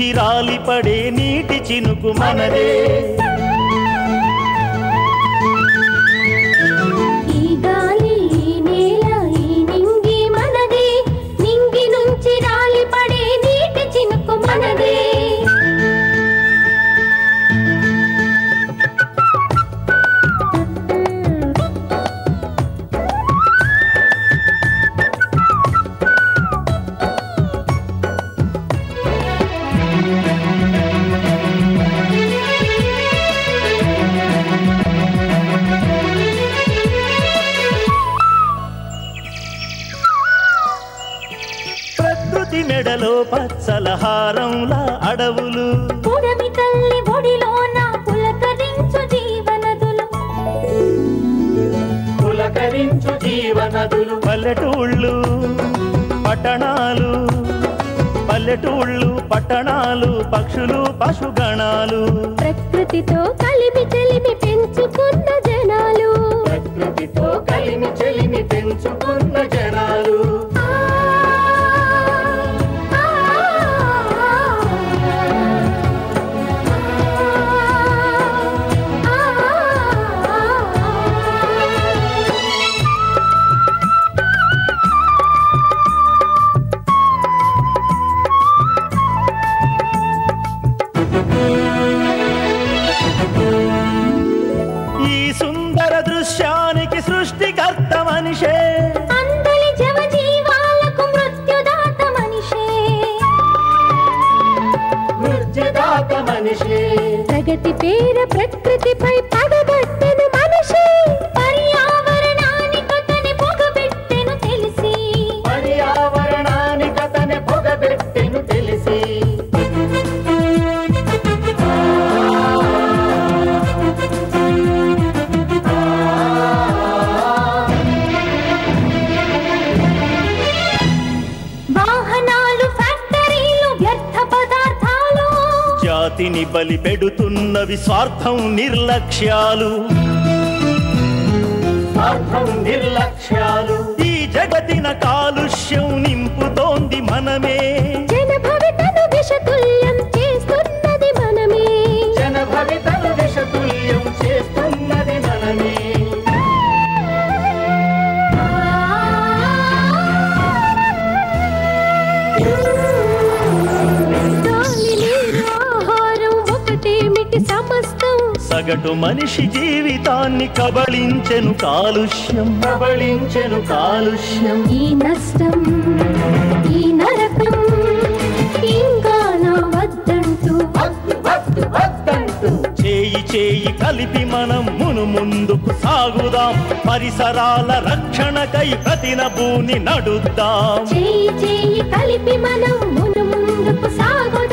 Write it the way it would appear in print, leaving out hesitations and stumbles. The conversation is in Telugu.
నుంచి రాలిపడే నీటి చినుకు మనదే. ఈ గాలి ఈ నేల ఈ నింగి మనదే, నింగి నుంచి రాలిపడే నీటి చినుకు మనదే. ప్రకృతి మెడలో పచ్చలహారంలా అడవులు, పుడమి తల్లి ఒడిలోన పులకరించు జీవనదులు, పులకరించు జీవనదులు. పల్లెటూళ్ళు పట్టణాలు, పల్లెటూళ్ళు పట్టణాలు, పక్షులు పశుగణాలు, ప్రకృతితో కలిమి చెలిమి పెంచుకున్న జనాలు, ప్రకృతితో కలిమి చెలిమి పెంచుకున్న జనాలు. ఈ సుందర దృశ్యానికి సృష్టికర్త మనిషే, అందలి జవజీవాలకు మృత్యుదాత మనిషే, మృత్యుదాత మనిషే. ప్రగతి పేర ప్రకృతిపై పగబట్టెను మనిషి, పర్యావరణానికతని పొగబెట్టెను తెలిసి, పర్యావరణానికతని పొగబెట్టెను తెలిసి. వాహనాలు ఫ్యాక్టరీలు వ్యర్థ పదార్థాలు, జాతిని బలి పెడుతున్నవి స్వార్థం నిర్లక్ష్యాలు, స్వార్థం నిర్లక్ష్యాలు. ఈ జగతిన కాలుష్యం నింపుతోంది మనమే, జన భవితను విషతుల్యం చేస్తున్నది మనమే, జన భవితను విషతుల్యం చేస్తున్నది మనమే. గాలి నీరు ఆహారం ఒకటేమిటి సమస్తం, సగటు మనిషి జీవితాన్ని కబళించెను కాలుష్యం, కబళించెను కాలుష్యం. ఈ నష్టం ఈ నరకం ఇంకా నా వద్దంటూ, చేయి చేయి కలిపి మనం ముందుకు సాగుదాం, పరిసరాల రక్షణకై ప్రతినభూని నడుద్దాం. చేయి చేయి కలిపి మనం ముందుకు సాగుదాం.